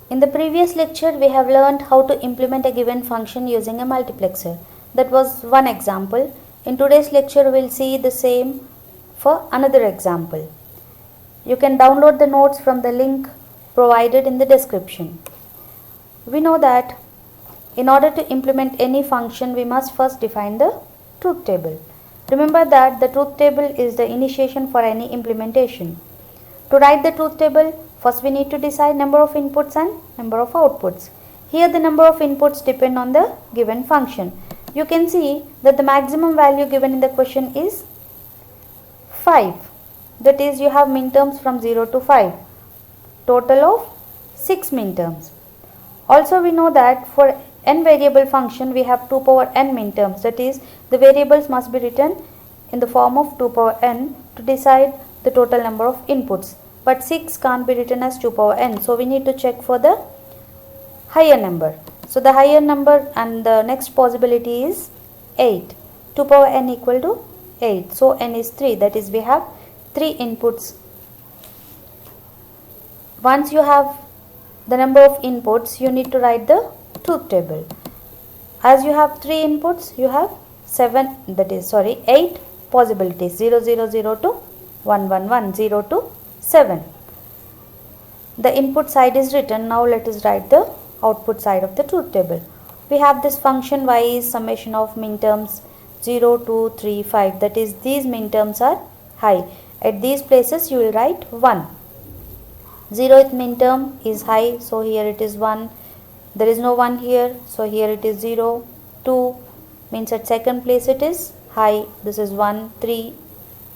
In the previous lecture, we have learned how to implement a given function using a multiplexer. That was one example. In today's lecture, we will see the same for another example. You can download the notes from the link provided in the description. We know that in order to implement any function, we must first define the truth table. Remember that the truth table is the initiation for any implementation. To write the truth table, first we need to decide number of inputs and number of outputs. Here the number of inputs depend on the given function. You can see that the maximum value given in the question is 5. That is, you have minterms from 0 to 5. Total of 6 minterms. Also we know that for n variable function we have 2 power n minterms. That is, the variables must be written in the form of 2 power n to decide the total number of inputs. But 6 can't be written as 2 power n. So we need to check for the higher number. So the higher number and the next possibility is 8. 2 power n equal to 8. So n is 3. That is, we have 3 inputs. Once you have the number of inputs, you need to write the truth table. As you have 3 inputs, you have 8 possibilities. 0, 0, 0 to 1, 1, 1, 0 to 7. The input side is written. Now let us write the output side of the truth table. We have this function y is summation of minterms 0, 2, 3, 5. That is, these minterms are high. At these places you will write 1. 0th minterm is high, so here it is 1. There is no 1 here, so here it is 0. 2 means at second place it is high. This is 1, 3,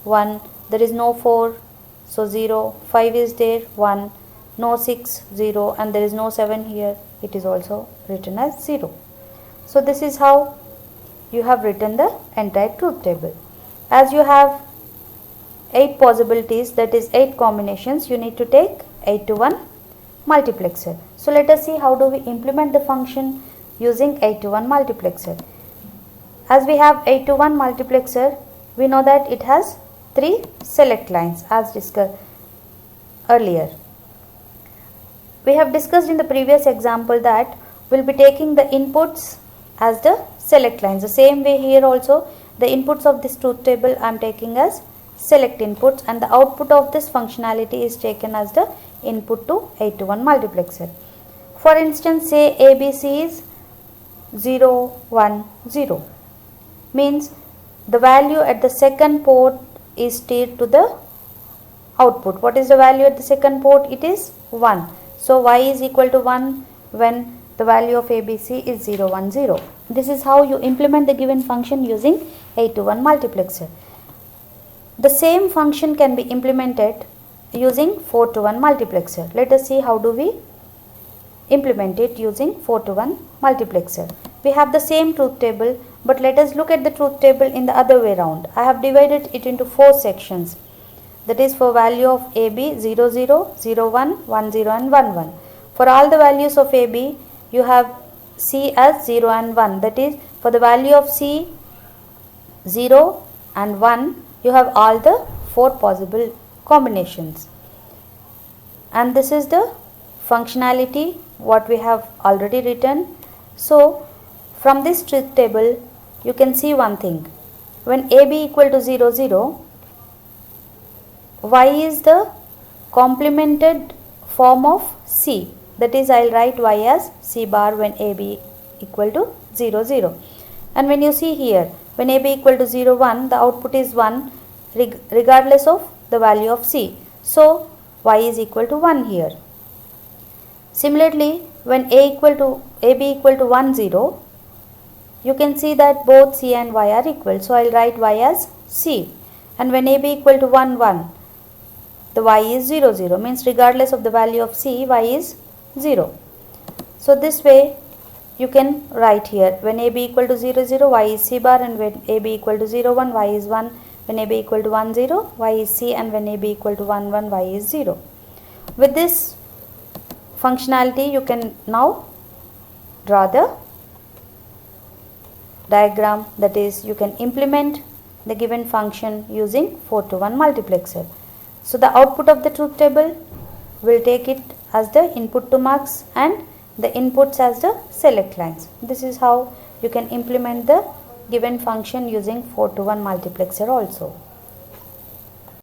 1. There is no 4, so 0. 5 is there, 1. No 6, 0. And there is no 7 here. It is also written as 0. So this is how you have written the entire truth table. As you have 8 possibilities, that is 8 combinations, you need to take 8 to 1 multiplexer. So let us see how do we implement the function using 8 to 1 multiplexer. As we have 8 to 1 multiplexer, we know that it has 3 select lines as discussed earlier. We have discussed in the previous example that we will be taking the inputs as the select lines. The same way here also, the inputs of this truth table I am taking as select inputs, and the output of this functionality is taken as the input to 8 to 1 multiplexer. For instance, say ABC is 0, 1, 0. Means the value at the second port is steered to the output. What is the value at the second port? It is 1. So y is equal to 1 when the value of ABC is 0, 1, 0. This is how you implement the given function using 8 to 1 multiplexer. The same function can be implemented using 4 to 1 multiplexer. Let us see how do we implement it using 4 to 1 multiplexer. We have the same truth table, but let us look at the truth table in the other way round. I have divided it into 4 sections. That is, for value of AB 0, 0, 0, 1, 1, 0 and 1, 1. For all the values of AB, you have C as 0 and 1. That is, for the value of C 0 and 1, you have all the 4 possible combinations. And this is the functionality what we have already written. So from this truth table you can see one thing. When AB equal to 0, 0, y is the complemented form of C. That is, I will write y as C bar when AB equal to 0, 0. And when you see here, when AB equal to 0, 1, the output is 1 regardless of the value of C. So y is equal to 1 here. Similarly, when AB equal to 1, 0, you can see that both C and y are equal. So I will write y as C. And when AB equal to 1, 1, the y is 0, 0. Means regardless of the value of C, y is 0. So this way you can write here, when AB equal to 0, 0, y is C bar, and when AB equal to 0, 1, y is 1. When AB equal to 1, 0, y is C, and when AB equal to 1, 1, y is 0. With this functionality, you can now draw the diagram. That is, you can implement the given function using 4 to 1 multiplexer. So the output of the truth table, we'll take it as the input to marks and the inputs as the select lines. This is how you can implement the given function using 4 to 1 multiplexer also.